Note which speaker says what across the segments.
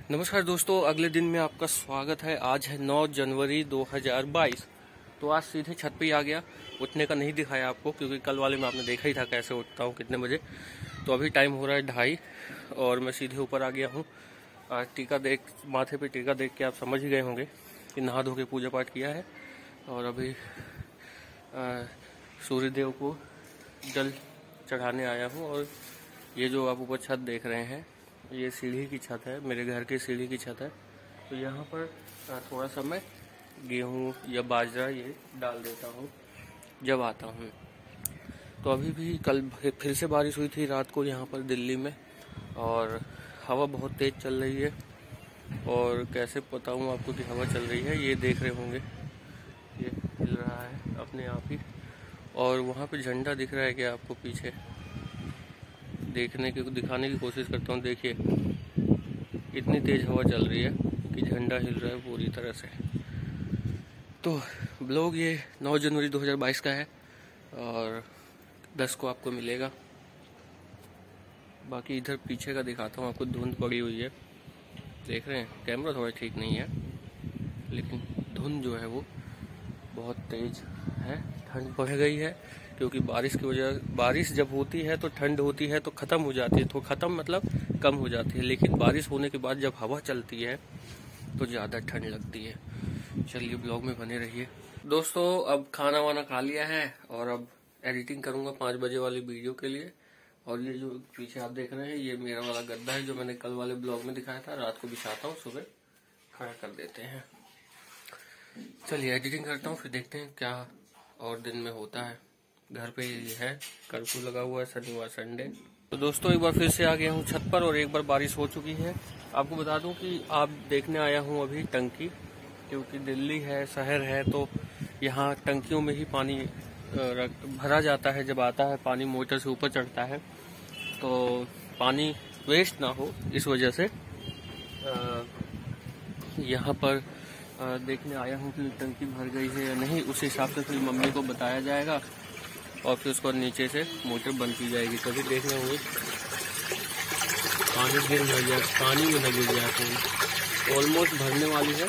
Speaker 1: नमस्कार दोस्तों, अगले दिन में आपका स्वागत है। आज है 9 जनवरी 2022। तो आज सीधे छत पे ही आ गया। उठने का नहीं दिखाया आपको क्योंकि कल वाले में आपने देखा ही था कैसे उठता हूँ कितने बजे। तो अभी टाइम हो रहा है 2:30 और मैं सीधे ऊपर आ गया हूँ। टीका देख, माथे पे टीका देख के आप समझ ही गए होंगे कि नहा धो के पूजा पाठ किया है। और अभी सूर्यदेव को जल चढ़ाने आया हूँ। और ये जो आप ऊपर छत देख रहे हैं, ये सीढ़ी की छत है, मेरे घर की सीढ़ी की छत है। तो यहाँ पर थोड़ा सा मैं गेहूँ या बाजरा ये डाल देता हूँ जब आता हूँ। तो अभी भी कल फिर से बारिश हुई थी रात को यहाँ पर दिल्ली में, और हवा बहुत तेज़ चल रही है। और कैसे बताऊँ आपको कि हवा चल रही है, ये देख रहे होंगे, ये हिल रहा है अपने आप ही। और वहाँ पे झंडा दिख रहा है क्या आपको पीछे? दिखाने की कोशिश करता हूँ। देखिए इतनी तेज हवा चल रही है कि झंडा हिल रहा है पूरी तरह से। तो ब्लॉग ये 9 जनवरी 2022 का है और 10 को आपको मिलेगा। बाकी इधर पीछे का दिखाता हूँ आपको। धुंध पड़ी हुई है, देख रहे हैं, कैमरा थोड़ा ठीक नहीं है लेकिन धुंध जो है वो बहुत तेज है। ठंड बढ़ गई है क्योंकि बारिश की वजह, बारिश जब होती है तो ठंड होती है तो ख़त्म हो जाती है, तो ख़त्म मतलब कम हो जाती है। लेकिन बारिश होने के बाद जब हवा चलती है तो ज़्यादा ठंड लगती है। चलिए ब्लॉग में बने रहिए दोस्तों। अब खाना वाना खा लिया है और अब एडिटिंग करूँगा 5 बजे वाली वीडियो के लिए। और ये जो पीछे आप देख रहे हैं, ये मेरा वाला गद्दा है जो मैंने कल वाले ब्लॉग में दिखाया था। रात को बिछाता हूँ, सुबह खड़ा कर देते हैं। चलिए एडिटिंग करता हूँ, फिर देखते हैं क्या और दिन में होता है। घर पे ही है, कर्फ्यू लगा हुआ है शनिवार संडे। तो दोस्तों एक बार फिर से आ गया हूँ छत पर और एक बार बारिश हो चुकी है। आपको बता दूं कि आप देखने आया हूँ अभी टंकी, क्योंकि दिल्ली है, शहर है, तो यहाँ टंकियों में ही पानी भरा जाता है। जब आता है पानी मोटर से ऊपर चढ़ता है तो पानी वेस्ट ना हो, इस वजह से यहाँ पर देखने आया हूँ कि टंकी भर गई है या नहीं। उस हिसाब से फिर मम्मी को बताया जाएगा और फिर उसको नीचे से मोटर बंद की जाएगी। तभी देखने होंगे पानी गिर न जाए, पानी में न गिर जाए। फोन ऑलमोस्ट भरने वाली है।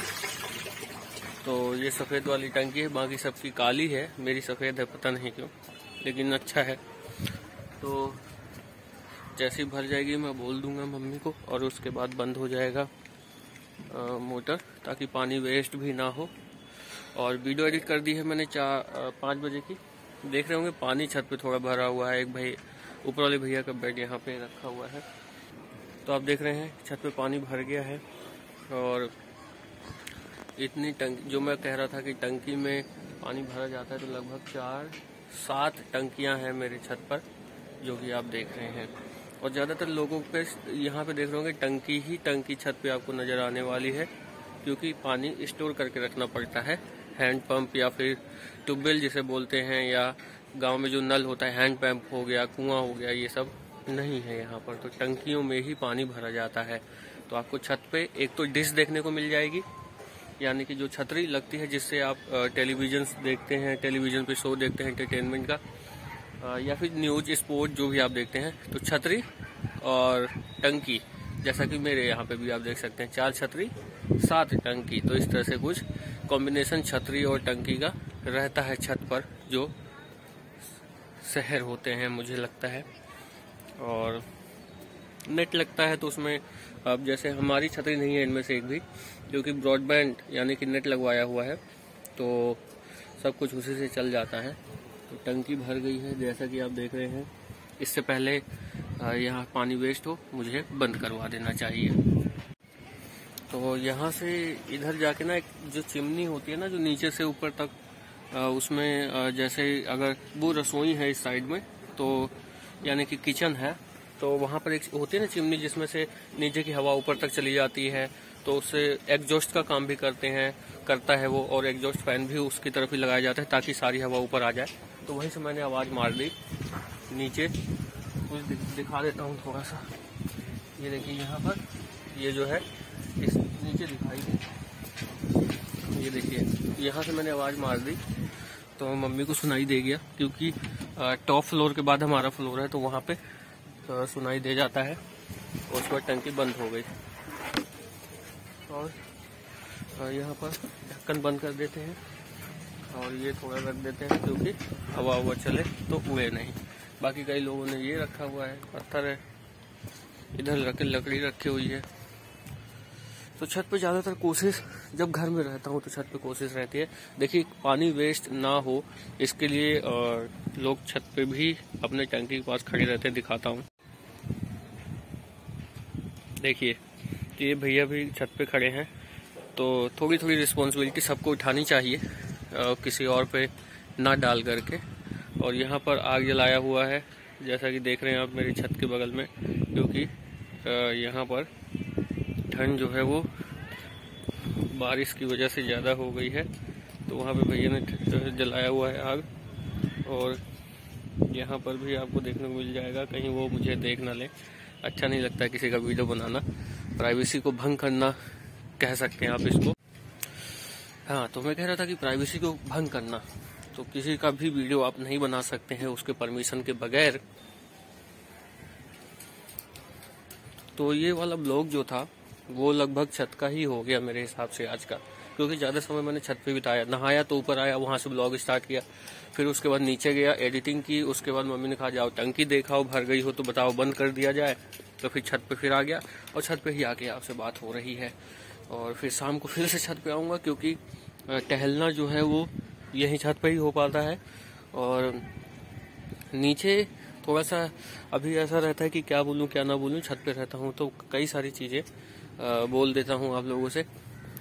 Speaker 1: तो ये सफ़ेद वाली टंकी है, बाकी सबकी काली है, मेरी सफ़ेद है, पता नहीं क्यों, लेकिन अच्छा है। तो जैसे ही भर जाएगी मैं बोल दूंगा मम्मी को और उसके बाद बंद हो जाएगा मोटर, ताकि पानी वेस्ट भी ना हो। और वीडियो एडिट कर दी है मैंने 5 बजे की। देख रहे होंगे पानी छत पे थोड़ा भरा हुआ है। एक भाई ऊपर वाले भैया का बेड यहाँ पे रखा हुआ है, तो आप देख रहे हैं छत पे पानी भर गया है। और इतनी टंकी, जो मैं कह रहा था कि टंकी में पानी भरा जाता है, तो लगभग 4-7 टंकियां हैं मेरे छत पर, जो कि आप देख रहे हैं। और ज़्यादातर लोगों पे यहाँ पे देख रहे होंगे टंकी छत पे आपको नज़र आने वाली है, क्योंकि पानी स्टोर करके रखना पड़ता है। हैंड पंप या फिर ट्यूबवेल जिसे बोलते हैं, या गांव में जो नल होता है, हैंड पंप हो गया, कुआं हो गया, ये सब नहीं है यहाँ पर। तो टंकियों में ही पानी भरा जाता है। तो आपको छत पे एक तो डिश देखने को मिल जाएगी, यानी कि जो छतरी लगती है जिससे आप टेलीविजन देखते हैं, टेलीविजन पे शो देखते हैं एंटरटेनमेंट का, या फिर न्यूज स्पोर्ट जो भी आप देखते हैं। तो छतरी और टंकी, जैसा कि मेरे यहाँ पे भी आप देख सकते हैं, 4 छतरी 7 टंकी। तो इस तरह से कुछ कॉम्बिनेशन छतरी और टंकी का रहता है छत पर, जो शहर होते हैं मुझे लगता है। और नेट लगता है तो उसमें, अब जैसे हमारी छतरी नहीं है इनमें से एक भी, क्योंकि ब्रॉडबैंड यानी कि नेट लगवाया हुआ है, तो सब कुछ उसी से चल जाता है। तो टंकी भर गई है जैसा कि आप देख रहे हैं। इससे पहले यहाँ पानी वेस्ट हो, मुझे बंद करवा देना चाहिए। तो यहाँ से इधर जाके ना एक जो चिमनी होती है ना, जो नीचे से ऊपर तक, उसमें जैसे अगर वो रसोई है इस साइड में, तो यानी कि किचन है, तो वहाँ पर एक होती है ना चिमनी, जिसमें से नीचे की हवा ऊपर तक चली जाती है। तो उससे एग्जॉस्ट का काम भी करता है वो, और एग्जॉस्ट फैन भी उसकी तरफ ही लगाया जाता है ताकि सारी हवा ऊपर आ जाए। तो वहीं से मैंने आवाज़ मार दी नीचे। कुछ दिखा देता हूँ थोड़ा सा। ये देखिए यहाँ पर, ये जो है इस नीचे दिखाई दे, ये देखिए यहाँ से मैंने आवाज़ मार दी तो मम्मी को सुनाई दे गया, क्योंकि टॉप फ्लोर के बाद हमारा फ्लोर है, तो वहाँ पे सुनाई दे जाता है। और उसके बाद टंकी बंद हो गई। और यहाँ पर ढक्कन बंद कर देते हैं और ये थोड़ा रख देते हैं क्योंकि हवा चले तो उड़े नहीं। बाकी कई लोगों ने ये रखा हुआ है, पत्थर है, इधर लकड़ी रखी हुई है। तो छत पे ज़्यादातर कोशिश, जब घर में रहता हूँ तो छत पे कोशिश रहती है, देखिए पानी वेस्ट ना हो इसके लिए लोग छत पे भी अपने टंकी के पास खड़े रहते हैं। दिखाता हूँ, देखिए ये भैया भी छत पे खड़े हैं। तो थोड़ी थोड़ी रिस्पॉन्सिबिलिटी सबको उठानी चाहिए, किसी और पे ना डाल करके। और यहाँ पर आग जलाया हुआ है जैसा कि देख रहे हैं आप मेरी छत के बगल में, क्योंकि यहाँ पर ठंड जो है वो बारिश की वजह से ज़्यादा हो गई है। तो वहाँ पे भैया ने जलाया हुआ है आग। और यहाँ पर भी आपको देखने को मिल जाएगा, कहीं वो मुझे देख ना ले। अच्छा नहीं लगता है किसी का वीडियो बनाना, प्राइवेसी को भंग करना कह सकते हैं आप इसको। हाँ, तो मैं कह रहा था कि प्राइवेसी को भंग करना, तो किसी का भी वीडियो आप नहीं बना सकते हैं उसके परमिशन के बगैर। तो ये वाला ब्लॉग जो था वो लगभग छत का ही हो गया मेरे हिसाब से आज का, क्योंकि ज़्यादा समय मैंने छत पे बिताया। नहाया तो ऊपर आया, वहाँ से ब्लॉग स्टार्ट किया, फिर उसके बाद नीचे गया, एडिटिंग की। उसके बाद मम्मी ने कहा जाओ टंकी देखाओ, भर गई हो तो बताओ बंद कर दिया जाए। तो फिर छत पे फिर आ गया और छत पे ही आके आपसे बात हो रही है। और फिर शाम को फिर से छत पे आऊँगा, क्योंकि टहलना जो है वो यहीं छत पे ही हो पाता है। और नीचे थोड़ा सा अभी ऐसा रहता है कि क्या बोलूँ क्या ना बोलूँ, छत पे रहता हूँ तो कई सारी चीज़ें बोल देता हूँ आप लोगों से,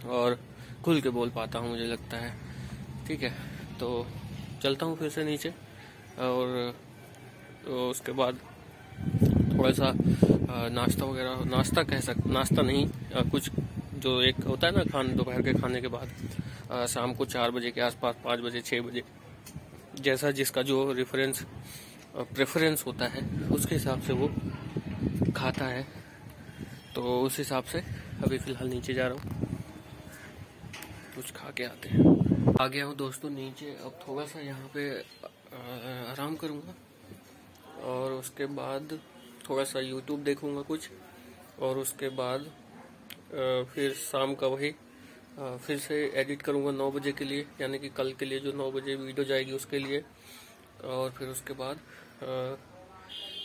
Speaker 1: और खुल के बोल पाता हूँ मुझे लगता है। ठीक है, तो चलता हूँ फिर से नीचे। और तो उसके बाद थोड़ा सा नाश्ता वगैरह, नाश्ता नहीं, कुछ जो एक होता है ना दोपहर के खाने के बाद शाम को 4 बजे के आसपास, 5 बजे 6 बजे, जैसा जिसका जो प्रेफरेंस होता है उसके हिसाब से वो खाता है। तो उस हिसाब से अभी फ़िलहाल नीचे जा रहा हूँ, कुछ खा के आते हैं। आ गया हूँ दोस्तों नीचे। अब थोड़ा सा यहाँ पे आराम करूँगा और उसके बाद थोड़ा सा यूट्यूब देखूँगा कुछ, और उसके बाद फिर शाम का वही फिर से एडिट करूँगा 9 बजे के लिए, यानी कि कल के लिए जो 9 बजे वीडियो जाएगी उसके लिए। और फिर उसके बाद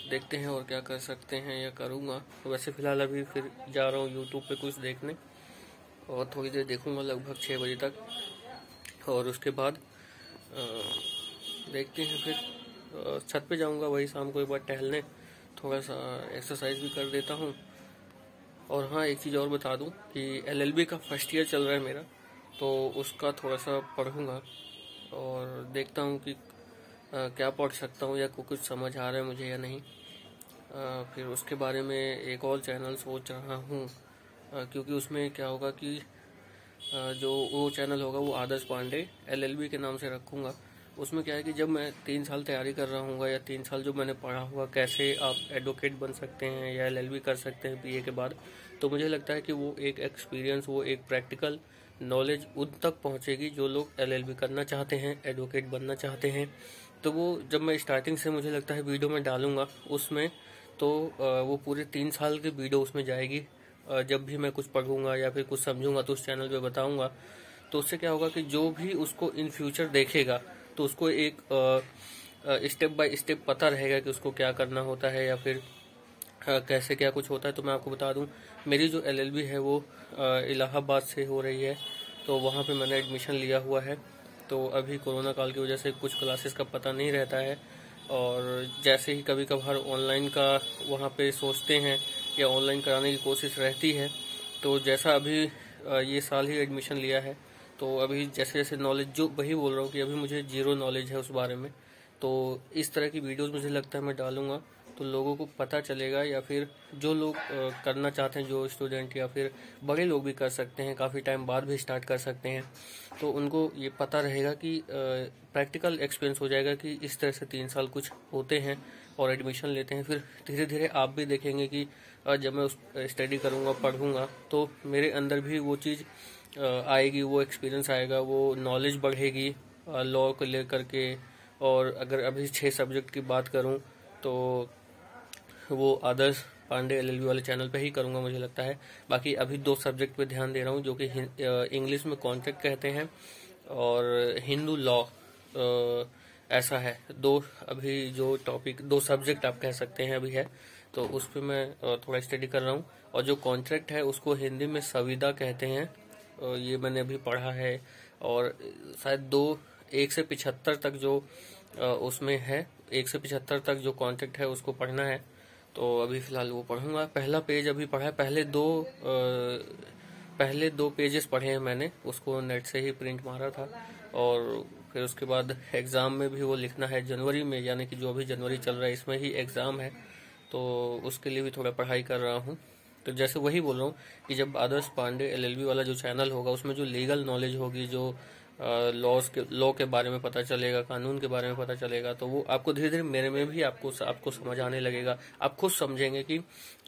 Speaker 1: देखते हैं और क्या कर सकते हैं या करूँगा। वैसे फ़िलहाल अभी फिर जा रहा हूँ यूट्यूब पे कुछ देखने, और थोड़ी देर देखूँगा लगभग 6 बजे तक। और उसके बाद देखते हैं, फिर छत पे जाऊँगा वही शाम को एक बार टहलने, थोड़ा सा एक्सरसाइज भी कर देता हूँ। और हाँ, एक चीज़ और बता दूँ कि LLB का फर्स्ट ईयर चल रहा है मेरा, तो उसका थोड़ा सा पढ़ूँगा और देखता हूँ कि क्या पढ़ सकता हूँ या कुछ समझ आ रहा है मुझे या नहीं। फिर उसके बारे में एक और चैनल सोच रहा हूँ, क्योंकि उसमें क्या होगा कि जो वो चैनल होगा वो आदर्श पांडे LLB के नाम से रखूँगा। उसमें क्या है कि जब मैं 3 साल तैयारी कर रहा हूँ या 3 साल जो मैंने पढ़ा हुआ, कैसे आप एडवोकेट बन सकते हैं या LLB कर सकते हैं PA के बाद, तो मुझे लगता है कि वो एक एक्सपीरियंस, वो एक प्रैक्टिकल नॉलेज उन तक पहुँचेगी जो लोग LLB करना चाहते हैं, एडवोकेट बनना चाहते हैं। तो वो जब मैं स्टार्टिंग से मुझे लगता है वीडियो में डालूँगा उसमें, तो वो पूरे 3 साल की वीडियो उसमें जाएगी। जब भी मैं कुछ पढ़ूंगा या फिर कुछ समझूंगा तो उस चैनल पे बताऊंगा। तो उससे क्या होगा कि जो भी उसको इन फ्यूचर देखेगा तो उसको एक स्टेप बाय स्टेप पता रहेगा कि उसको क्या करना होता है या फिर कैसे क्या कुछ होता है। तो मैं आपको बता दूं, मेरी जो LLB है वो इलाहाबाद से हो रही है, तो वहाँ पे मैंने एडमिशन लिया हुआ है। तो अभी कोरोना काल की वजह से कुछ क्लासेस का पता नहीं रहता है, और जैसे ही कभी कभार ऑनलाइन का वहाँ पे सोचते हैं या ऑनलाइन कराने की कोशिश रहती है। तो जैसा अभी ये साल ही एडमिशन लिया है, तो अभी जैसे जैसे नॉलेज, जो वही बोल रहा हूँ कि अभी मुझे 0 नॉलेज है उस बारे में। तो इस तरह की वीडियोस मुझे लगता है मैं डालूंगा तो लोगों को पता चलेगा, या फिर जो लोग करना चाहते हैं, जो स्टूडेंट या फिर बड़े लोग भी कर सकते हैं, काफ़ी टाइम बाद भी स्टार्ट कर सकते हैं, तो उनको ये पता रहेगा कि प्रैक्टिकल एक्सपीरियंस हो जाएगा कि इस तरह से 3 साल कुछ होते हैं और एडमिशन लेते हैं। फिर धीरे धीरे आप भी देखेंगे कि जब मैं उस स्टडी करूँगा, पढ़ूँगा, तो मेरे अंदर भी वो चीज़ आएगी, वो एक्सपीरियंस आएगा, वो नॉलेज बढ़ेगी लॉ को लेकर के। और अगर अभी 6 सब्जेक्ट की बात करूँ तो वो आदर्श पांडे LLB वाले चैनल पे ही करूंगा मुझे लगता है। बाकी अभी 2 सब्जेक्ट पे ध्यान दे रहा हूँ, जो कि इंग्लिश में कॉन्ट्रैक्ट कहते हैं और हिंदू लॉ, ऐसा है। 2 अभी जो टॉपिक 2 सब्जेक्ट आप कह सकते हैं अभी है, तो उस पर मैं थोड़ा स्टडी कर रहा हूँ। और जो कॉन्ट्रैक्ट है उसको हिंदी में संविदा कहते हैं, ये मैंने अभी पढ़ा है। और शायद 1 से 75 तक जो उसमें है, 1 से 75 तक जो कॉन्ट्रैक्ट है उसको पढ़ना है, तो अभी फिलहाल वो पढ़ूंगा। पहला पेज अभी पढ़ा है, पहले दो पेजेस पढ़े हैं मैंने, उसको नेट से ही प्रिंट मारा था। और फिर उसके बाद एग्ज़ाम में भी वो लिखना है जनवरी में, यानी कि जो अभी जनवरी चल रहा है इसमें ही एग्ज़ाम है, तो उसके लिए भी थोड़ा पढ़ाई कर रहा हूँ। तो जैसे वही बोल रहा हूँ कि जब आदर्श पांडे LLB वाला जो चैनल होगा उसमें जो लीगल नॉलेज होगी, जो लॉ के बारे में पता चलेगा, कानून के बारे में पता चलेगा, तो वो आपको धीरे धीरे मेरे में भी आपको समझ आने लगेगा। आप खुद समझेंगे कि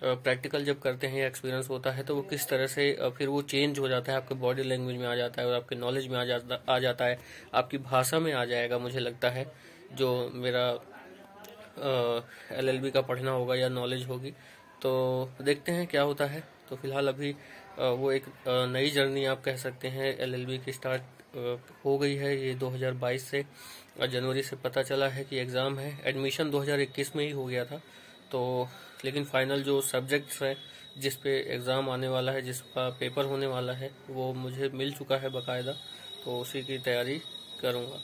Speaker 1: प्रैक्टिकल जब करते हैं, एक्सपीरियंस होता है, तो वो किस तरह से फिर वो चेंज हो जाता है, आपके बॉडी लैंग्वेज में आ जाता है और आपके नॉलेज में आ जाता है, आपकी भाषा में आ जाएगा। मुझे लगता है जो मेरा LLB का पढ़ना होगा या नॉलेज होगी, तो देखते हैं क्या होता है। तो फिलहाल अभी वो एक नई जर्नी आप कह सकते हैं LLB की स्टार्ट हो गई है ये 2022 से। जनवरी से पता चला है कि एग्ज़ाम है। एडमिशन 2021 में ही हो गया था, तो लेकिन फाइनल जो सब्जेक्ट्स हैं जिस पे एग्ज़ाम आने वाला है, जिसका पेपर होने वाला है, वो मुझे मिल चुका है बाकायदा, तो उसी की तैयारी करूँगा।